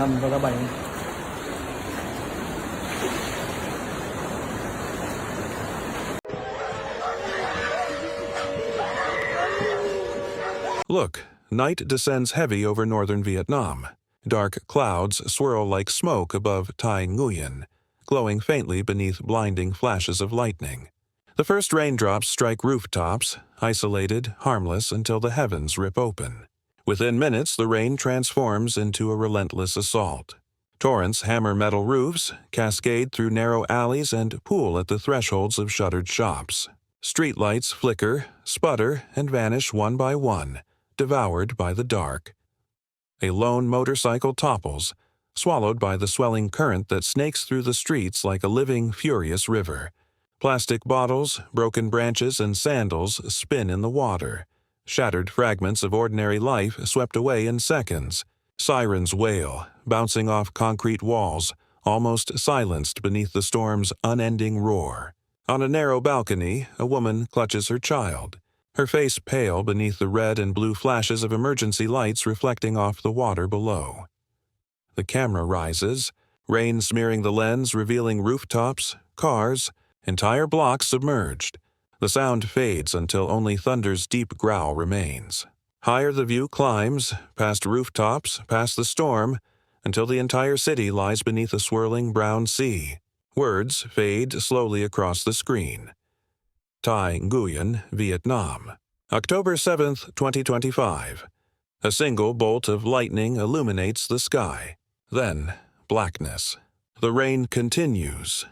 Và các bạn. Look, night descends heavy over northern Vietnam. Dark clouds swirl like smoke above Thai Nguyen, glowing faintly beneath blinding flashes of lightning. The first raindrops strike rooftops, isolated, harmless until the heavens rip open. Within minutes, the rain transforms into a relentless assault. Torrents hammer metal roofs, cascade through narrow alleys, and pool at the thresholds of shuttered shops. Streetlights flicker, sputter, and vanish one by one, devoured by the dark. A lone motorcycle topples, swallowed by the swelling current that snakes through the streets like a living, furious river. Plastic bottles, broken branches, and sandals spin in the water. Shattered fragments of ordinary life swept away in seconds. Sirens wail, bouncing off concrete walls, almost silenced beneath the storm's unending roar. On a narrow balcony, a woman clutches her child, her face pale beneath the red and blue flashes of emergency lights reflecting off the water below. The camera rises, rain smearing the lens, revealing rooftops, cars, entire blocks submerged. The sound fades until only thunder's deep growl remains. Higher the view climbs, past rooftops, past the storm, until the entire city lies beneath a swirling brown sea. Words fade slowly across the screen. Thai Nguyen, Vietnam. October 7th, 2025. A single bolt of lightning illuminates the sky. Then, blackness. The rain continues.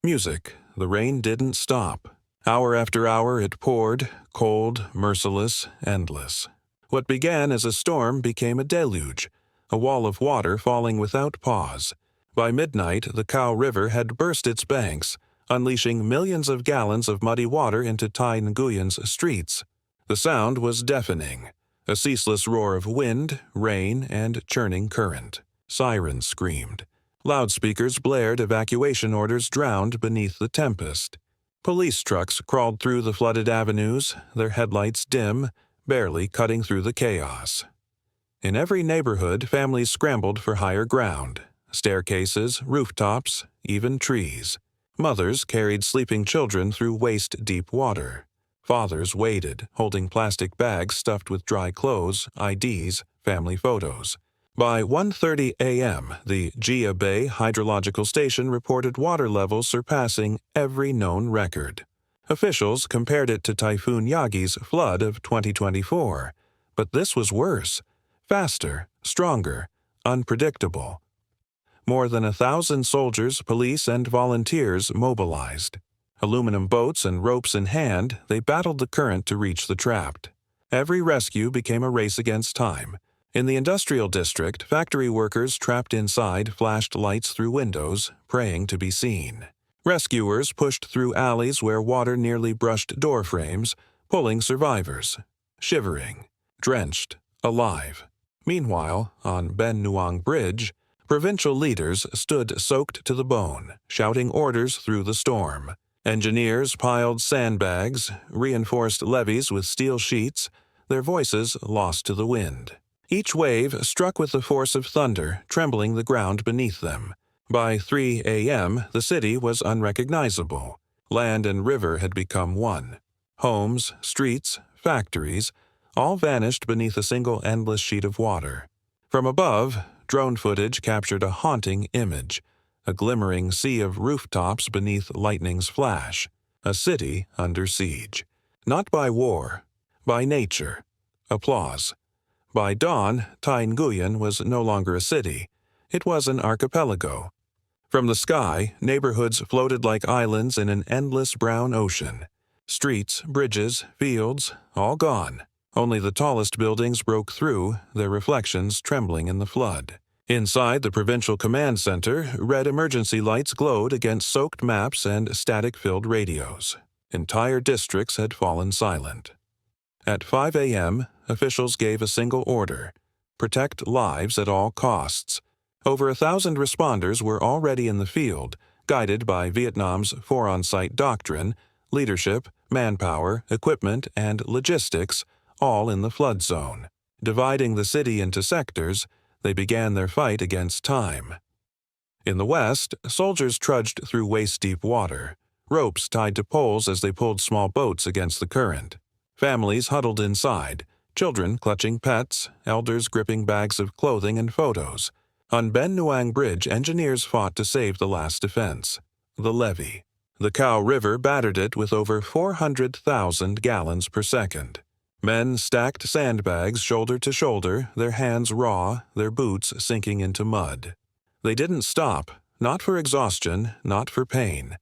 Music. The rain didn't stop. Hour after hour it poured, cold, merciless, endless. What began as a storm became a deluge, a wall of water falling without pause. By midnight, the Cao River had burst its banks, unleashing millions of gallons of muddy water into Thai Nguyen's streets. The sound was deafening, a ceaseless roar of wind, rain, and churning current. Sirens screamed. Loudspeakers blared evacuation orders drowned beneath the tempest. Police trucks crawled through the flooded avenues, their headlights dim, barely cutting through the chaos. In every neighborhood, families scrambled for higher ground. Staircases, rooftops, even trees. Mothers carried sleeping children through waist-deep water. Fathers waded, holding plastic bags stuffed with dry clothes, IDs, family photos. By 1:30 a.m., the Gia Bay Hydrological Station reported water levels surpassing every known record. Officials compared it to Typhoon Yagi's flood of 2024. But this was worse. Faster, stronger, unpredictable. More than 1,000 soldiers, police, and volunteers mobilized. Aluminum boats and ropes in hand, they battled the current to reach the trapped. Every rescue became a race against time. In the industrial district, factory workers trapped inside flashed lights through windows, praying to be seen. Rescuers pushed through alleys where water nearly brushed door frames, pulling survivors. Shivering, drenched, alive. Meanwhile, on Ben Nuang Bridge, provincial leaders stood soaked to the bone, shouting orders through the storm. Engineers piled sandbags, reinforced levees with steel sheets, their voices lost to the wind. Each wave struck with the force of thunder, trembling the ground beneath them. By 3 a.m., the city was unrecognizable. Land and river had become one. Homes, streets, factories, all vanished beneath a single endless sheet of water. From above, drone footage captured a haunting image, a glimmering sea of rooftops beneath lightning's flash, a city under siege. Not by war, by nature. Applause. By dawn, Thai Nguyen was no longer a city. It was an archipelago. From the sky, neighborhoods floated like islands in an endless brown ocean. Streets, bridges, fields, all gone. Only the tallest buildings broke through, their reflections trembling in the flood. Inside the provincial command center, red emergency lights glowed against soaked maps and static-filled radios. Entire districts had fallen silent. At 5 a.m., officials gave a single order: protect lives at all costs. Over 1,000 responders were already in the field, guided by Vietnam's four-on-site doctrine, leadership, manpower, equipment, and logistics, all in the flood zone. Dividing the city into sectors, they began their fight against time. In the west, soldiers trudged through waist-deep water, ropes tied to poles as they pulled small boats against the current. Families huddled inside, children clutching pets, elders gripping bags of clothing and photos. On Ben Nuang Bridge, engineers fought to save the last defense, the levee. The Cow River battered it with over 400,000 gallons per second. Men stacked sandbags shoulder to shoulder, their hands raw, their boots sinking into mud. They didn't stop, not for exhaustion, not for pain.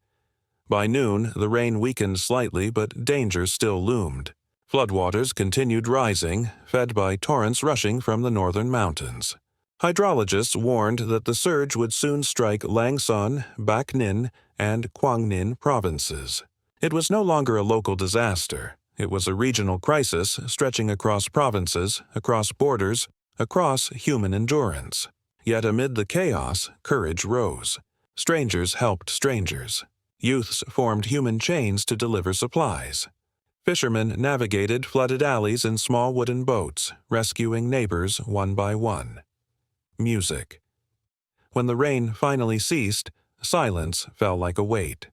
By noon, the rain weakened slightly, but danger still loomed. Floodwaters continued rising, fed by torrents rushing from the northern mountains. Hydrologists warned that the surge would soon strike Langson, Bac Ninh, and Quang Ninh provinces. It was no longer a local disaster. It was a regional crisis stretching across provinces, across borders, across human endurance. Yet amid the chaos, courage rose. Strangers helped strangers. Youths formed human chains to deliver supplies. Fishermen navigated flooded alleys in small wooden boats, rescuing neighbors one by one. Music. When the rain finally ceased, silence fell like a weight.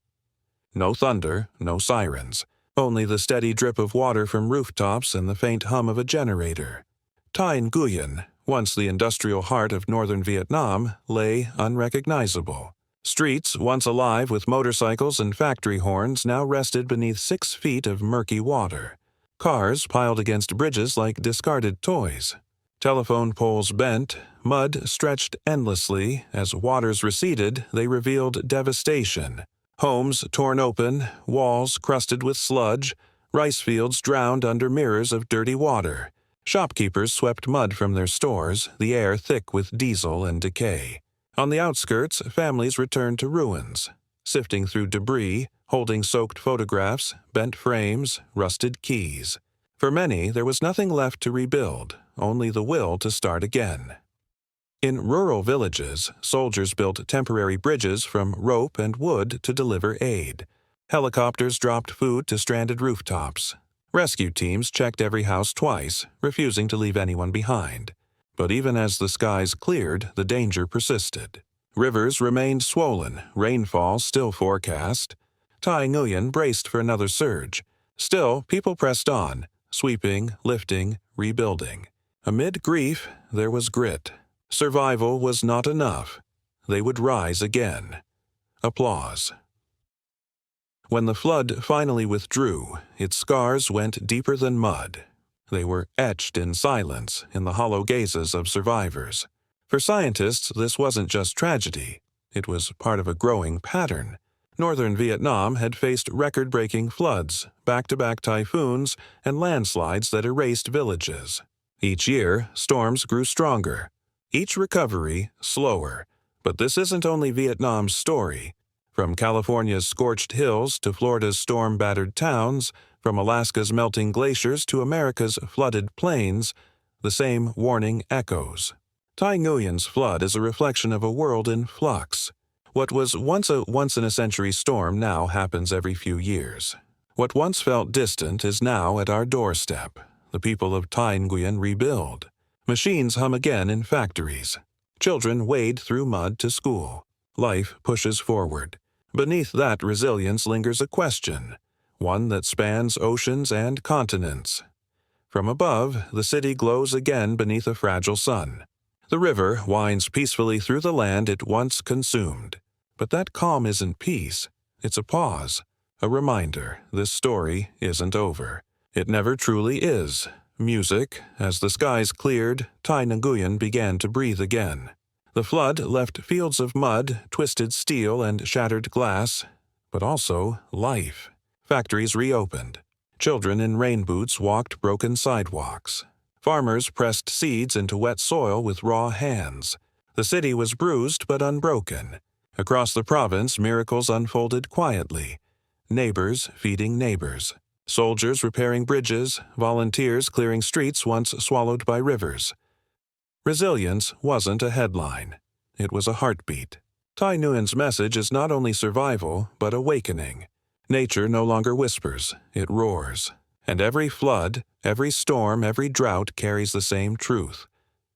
No thunder, no sirens, only the steady drip of water from rooftops and the faint hum of a generator. Thai Nguyen, once the industrial heart of northern Vietnam, lay unrecognizable. Streets, once alive with motorcycles and factory horns, now rested beneath 6 feet of murky water. Cars piled against bridges like discarded toys. Telephone poles bent, mud stretched endlessly. As waters receded, they revealed devastation. Homes torn open, walls crusted with sludge, rice fields drowned under mirrors of dirty water. Shopkeepers swept mud from their stores, the air thick with diesel and decay. On the outskirts, families returned to ruins, sifting through debris, holding soaked photographs, bent frames, rusted keys. For many, there was nothing left to rebuild, only the will to start again. In rural villages, soldiers built temporary bridges from rope and wood to deliver aid. Helicopters dropped food to stranded rooftops. Rescue teams checked every house twice, refusing to leave anyone behind. But even as the skies cleared, the danger persisted. Rivers remained swollen, rainfall still forecast. Thai Nguyen braced for another surge. Still, people pressed on, sweeping, lifting, rebuilding. Amid grief, there was grit. Survival was not enough. They would rise again. Applause. When the flood finally withdrew, its scars went deeper than mud. They were etched in silence in the hollow gazes of survivors. For scientists, this wasn't just tragedy. It was part of a growing pattern. Northern Vietnam had faced record-breaking floods, back-to-back typhoons, and landslides that erased villages. Each year, storms grew stronger. Each recovery, slower. But this isn't only Vietnam's story. From California's scorched hills to Florida's storm-battered towns, from Alaska's melting glaciers to America's flooded plains, the same warning echoes. Thai Nguyen's flood is a reflection of a world in flux. What was once a once-in-a-century storm now happens every few years. What once felt distant is now at our doorstep. The people of Thai Nguyen rebuild. Machines hum again in factories. Children wade through mud to school. Life pushes forward. Beneath that resilience lingers a question, one that spans oceans and continents. From above, the city glows again beneath a fragile sun. The river winds peacefully through the land it once consumed. But that calm isn't peace. It's a pause, a reminder this story isn't over. It never truly is. Music. As the skies cleared, Thai Nguyen began to breathe again. The flood left fields of mud, twisted steel, and shattered glass, but also life. Factories reopened. Children in rain boots walked broken sidewalks. Farmers pressed seeds into wet soil with raw hands. The city was bruised but unbroken. Across the province, miracles unfolded quietly. Neighbors feeding neighbors. Soldiers repairing bridges, volunteers clearing streets once swallowed by rivers. Resilience wasn't a headline. It was a heartbeat. Thai Nguyen's message is not only survival, but awakening. Nature no longer whispers, it roars. And every flood, every storm, every drought carries the same truth.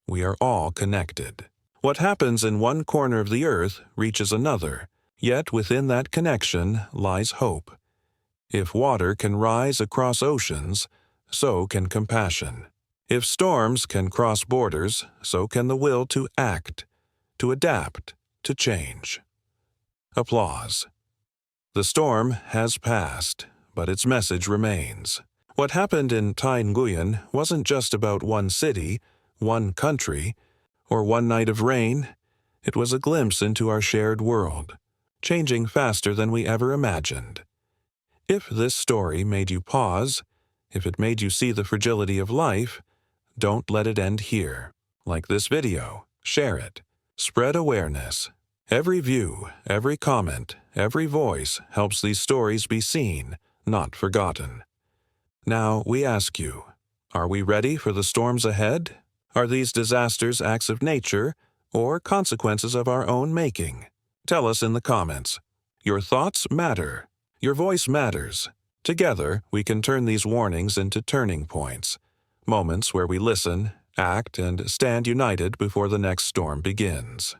We are all connected. What happens in one corner of the earth reaches another, yet within that connection lies hope. If water can rise across oceans, so can compassion. If storms can cross borders, so can the will to act, to adapt, to change. Applause. The storm has passed, but its message remains. What happened in Thai Nguyen wasn't just about one city, one country, or one night of rain. It was a glimpse into our shared world, changing faster than we ever imagined. If this story made you pause, if it made you see the fragility of life, don't let it end here. Like this video, share it, spread awareness. Every view, every comment, every voice helps these stories be seen, not forgotten. Now we ask you, are we ready for the storms ahead? Are these disasters acts of nature or consequences of our own making? Tell us in the comments. Your thoughts matter. Your voice matters. Together, we can turn these warnings into turning points, moments where we listen, act, and stand united before the next storm begins.